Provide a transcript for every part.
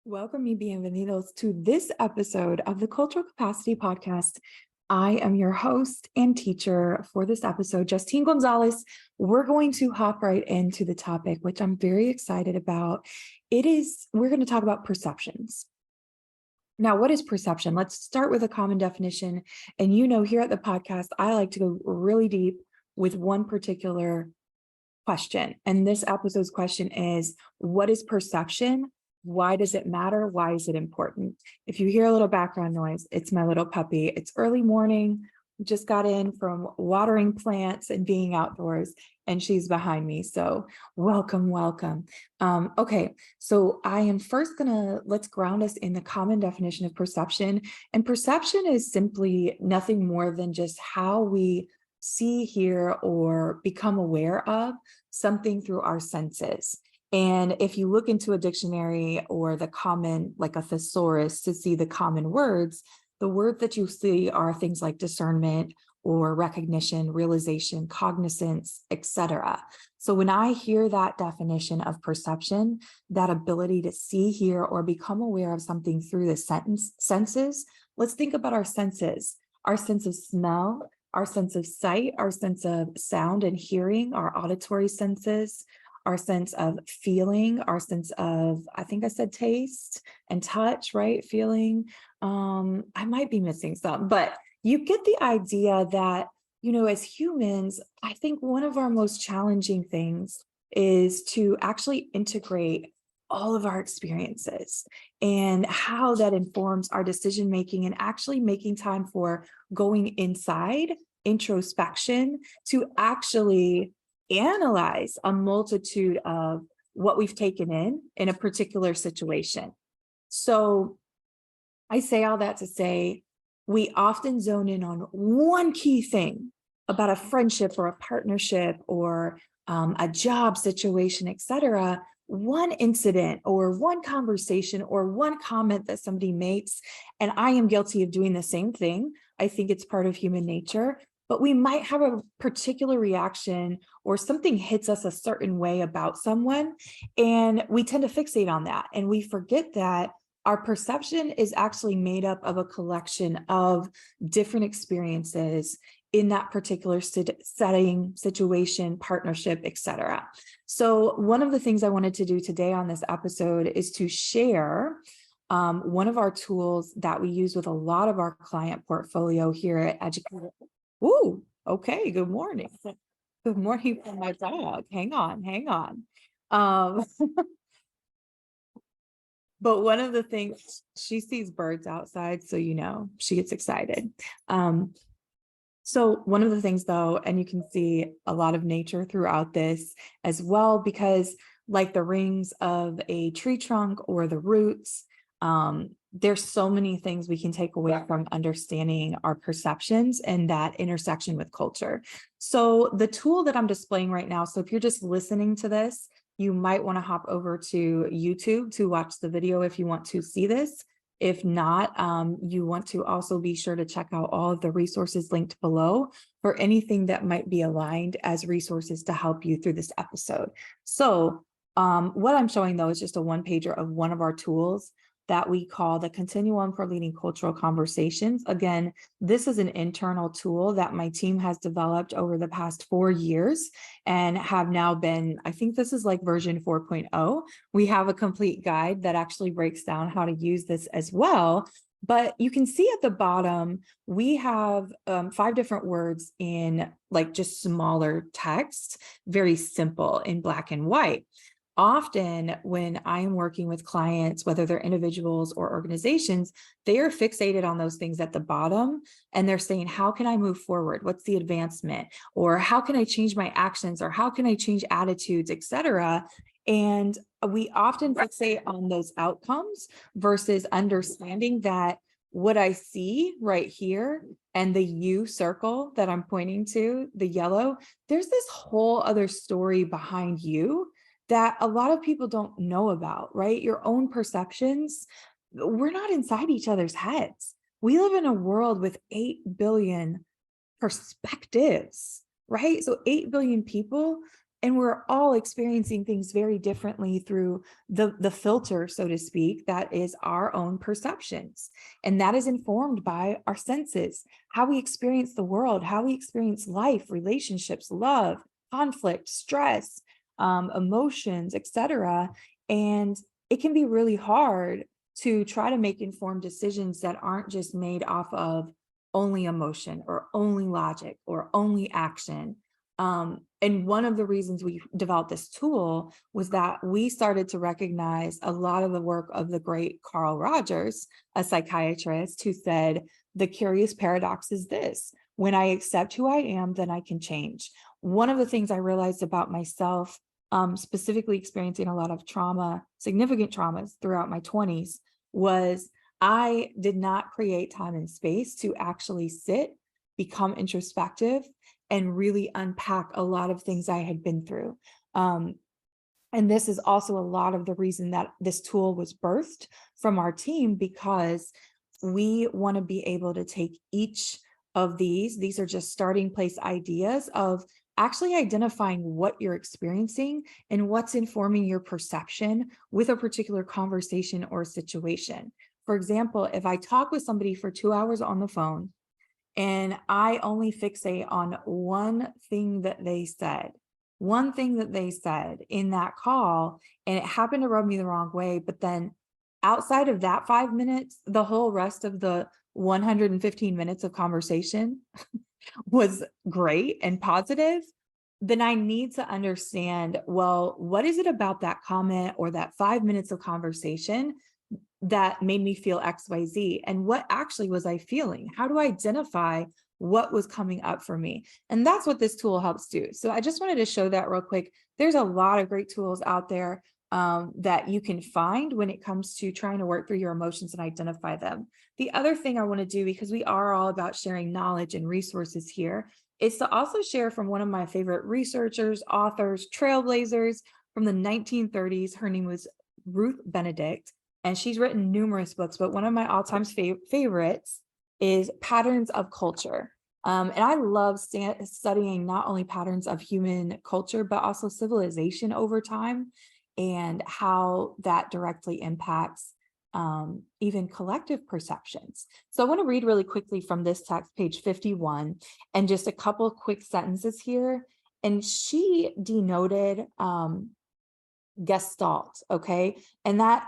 Welcome y bienvenidos to this episode of the Cultural Capacity Podcast. I am your host and teacher for this episode, Justine Gonzalez. We're going to hop right into the topic, which I'm very excited about. We're going to talk about perceptions. Now, what is perception? Let's start with a common definition. And here at the podcast, I like to go really deep with one particular question. And this episode's question is, what is perception? Why does it matter? Why is it important? If you hear a little background noise, it's my little puppy. It's early morning. Just got in from watering plants and being outdoors, and she's behind me. So welcome. Okay, so I am first let's ground us in the common definition of perception. And perception is simply nothing more than just how we see, hear, or become aware of something through our senses. And if you look into a dictionary or the common, like a thesaurus, to see the common words, the words that you see are things like discernment or recognition, realization, cognizance, etc. So when I hear that definition of perception, that ability to see, hear, or become aware of something through the senses, let's think about our senses, our sense of smell, our sense of sight, our sense of sound and hearing, our auditory senses, our sense of feeling, our sense of, I think I said taste and touch, right? Feeling. I might be missing some, but you get the idea that, as humans, I think one of our most challenging things is to actually integrate all of our experiences and how that informs our decision making, and actually making time for going inside, introspection, to actually analyze a multitude of what we've taken in a particular situation. So I say all that to say, we often zone in on one key thing about a friendship or a partnership or a job situation, etc. One incident or one conversation or one comment that somebody makes, and I am guilty of doing the same thing. I think it's part of human nature, but we might have a particular reaction or something hits us a certain way about someone, and we tend to fixate on that. And we forget that our perception is actually made up of a collection of different experiences in that particular setting, situation, partnership, etc. So one of the things I wanted to do today on this episode is to share one of our tools that we use with a lot of our client portfolio here at Educator. Ooh, okay, good morning. Good morning from my dog. Hang on. But one of the things, she sees birds outside, so she gets excited. So one of the things though, and you can see a lot of nature throughout this as well, because like the rings of a tree trunk or the roots, there's so many things we can take away from understanding our perceptions and that intersection with culture. So the tool that I'm displaying right now, so if you're just listening to this, you might want to hop over to YouTube to watch the video if you want to see this. If not, you want to also be sure to check out all of the resources linked below for anything that might be aligned as resources to help you through this episode. So what I'm showing though is just a one-pager of one of our tools that we call the Continuum for Leading Cultural Conversations. Again, this is an internal tool that my team has developed over the past 4 years and have now been, I think this is like version 4.0. We have a complete guide that actually breaks down how to use this as well. But you can see at the bottom, we have 5 different words in like just smaller text, very simple in black and white. Often when I'm working with clients, whether they're individuals or organizations, they are fixated on those things at the bottom, and they're saying, how can I move forward? What's the advancement? Or how can I change my actions? Or how can I change attitudes, etc. And we often fixate on those outcomes versus understanding that what I see right here and the U circle that I'm pointing to, the yellow, there's this whole other story behind you that a lot of people don't know about, right? Your own perceptions, we're not inside each other's heads. We live in a world with 8 billion perspectives, right? So 8 billion people, And we're all experiencing things very differently through the filter, so to speak, that is our own perceptions. And that is informed by our senses, how we experience the world, how we experience life, relationships, love, conflict, stress, emotions, etc. And it can be really hard to try to make informed decisions that aren't just made off of only emotion or only logic or only action. And one of the reasons we developed this tool was that we started to recognize a lot of the work of the great Carl Rogers, a psychiatrist, who said, the curious paradox is this: when I accept who I am, then I can change. One of the things I realized about myself, specifically experiencing a lot of trauma, significant traumas throughout my 20s, was I did not create time and space to actually sit, become introspective, and really unpack a lot of things I had been through. And this is also a lot of the reason that this tool was birthed from our team, because we want to be able to take each of these are just starting place ideas of actually identifying what you're experiencing and what's informing your perception with a particular conversation or situation. For example, if I talk with somebody for 2 hours on the phone and I only fixate on one thing that they said, in that call, and it happened to rub me the wrong way, but then outside of that 5 minutes, the whole rest of the 115 minutes of conversation was great and positive, then I need to understand, well, what is it about that comment or that 5 minutes of conversation that made me feel XYZ? And what actually was I feeling? How do I identify what was coming up for me? And that's what this tool helps do. So I just wanted to show that real quick. There's a lot of great tools out there that you can find when it comes to trying to work through your emotions and identify them. The other thing I want to do, because we are all about sharing knowledge and resources here, is to also share from one of my favorite researchers, authors, trailblazers from the 1930s. Her name was Ruth Benedict, and she's written numerous books, but one of my all-time favorites is Patterns of Culture. And I love studying not only patterns of human culture, but also civilization over time, and how that directly impacts even collective perceptions. So I want to read really quickly from this text, page 51, and just a couple of quick sentences here. And she denoted Gestalt, okay? And that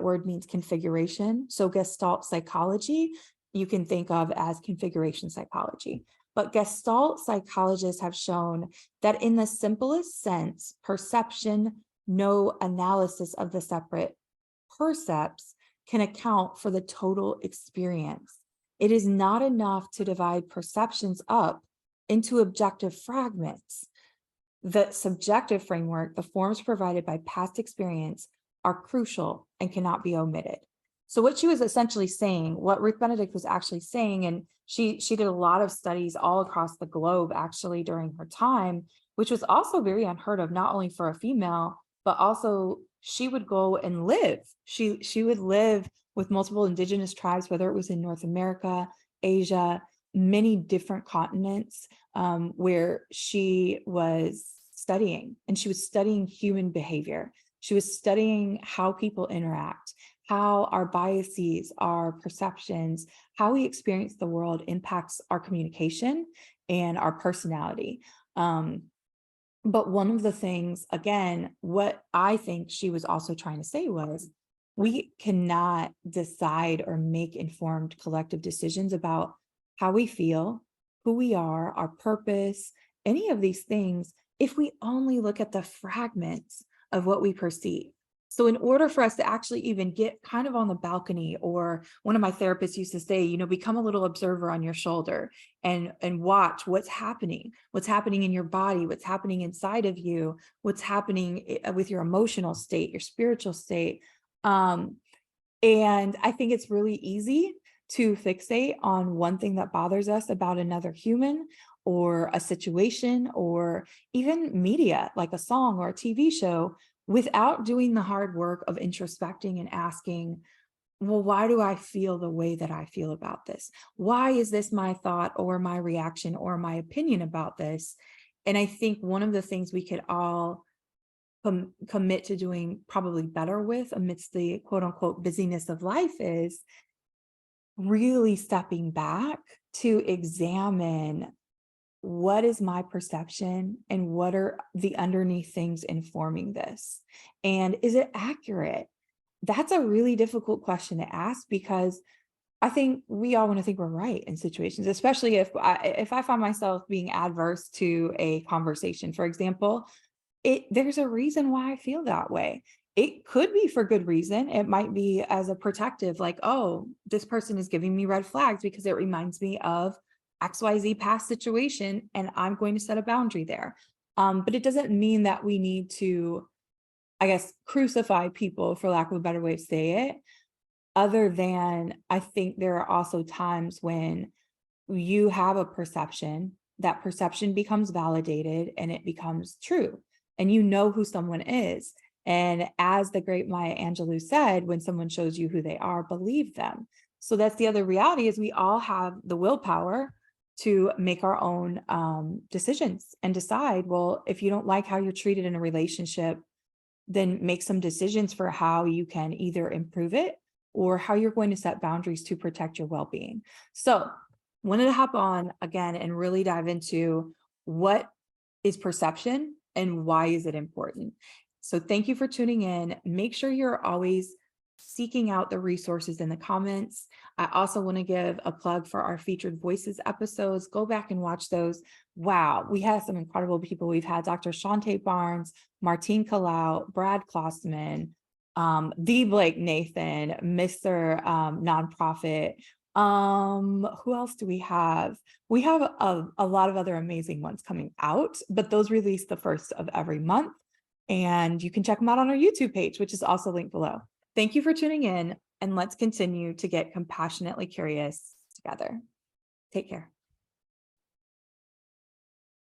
word means configuration. So Gestalt psychology, you can think of as configuration psychology. But Gestalt psychologists have shown that in the simplest sense, perception, no analysis of the separate percepts, can account for the total experience. It is not enough to divide perceptions up into objective fragments. The subjective framework, the forms provided by past experience, are crucial and cannot be omitted. So what she was essentially saying, what Ruth Benedict was actually saying, and she did a lot of studies all across the globe actually during her time, which was also very unheard of, not only for a female, but also she would go and live. She would live with multiple indigenous tribes, whether it was in North America, Asia, many different continents, where she was studying, and she was studying human behavior. She was studying how people interact, how our biases, our perceptions, how we experience the world impacts our communication and our personality. But one of the things, again, what I think she was also trying to say was, we cannot decide or make informed collective decisions about how we feel, who we are, our purpose, any of these things, if we only look at the fragments of what we perceive. So in order for us to actually even get kind of on the balcony, or one of my therapists used to say, become a little observer on your shoulder and watch what's happening in your body, what's happening inside of you, what's happening with your emotional state, your spiritual state. And I think it's really easy to fixate on one thing that bothers us about another human or a situation, or even media, like a song or a TV show, without doing the hard work of introspecting and asking, well, why do I feel the way that I feel about this? Why is this my thought or my reaction or my opinion about this? And I think one of the things we could all commit to doing probably better with amidst the quote unquote busyness of life is really stepping back to examine what is my perception and what are the underneath things informing this? And is it accurate? That's a really difficult question to ask because I think we all want to think we're right in situations, especially if I find myself being adverse to a conversation, for example, there's a reason why I feel that way. It could be for good reason. It might be as a protective, like, oh, this person is giving me red flags because it reminds me of XYZ past situation, and I'm going to set a boundary there. But it doesn't mean that we need to, I guess, crucify people, for lack of a better way to say it. Other than, I think there are also times when you have a perception, that perception becomes validated and it becomes true, and you know who someone is. And as the great Maya Angelou said, when someone shows you who they are, believe them. So that's the other reality, is we all have the willpower to make our own decisions and decide, well, if you don't like how you're treated in a relationship, then make some decisions for how you can either improve it or how you're going to set boundaries to protect your well-being. So wanted to hop on again and really dive into what is perception and why is it important. So thank you for tuning in. Make sure you're always seeking out the resources in the comments. I also want to give a plug for our featured voices episodes. Go back and watch those. Wow, we had some incredible people. We've had Dr. Shante Barnes, Martine Kalau, Brad Klossman, the Blake Nathan, Mr. Nonprofit. Who else do we have? We have a lot of other amazing ones coming out, but those release the first of every month. And you can check them out on our YouTube page, which is also linked below. Thank you for tuning in, and let's continue to get compassionately curious together. Take care.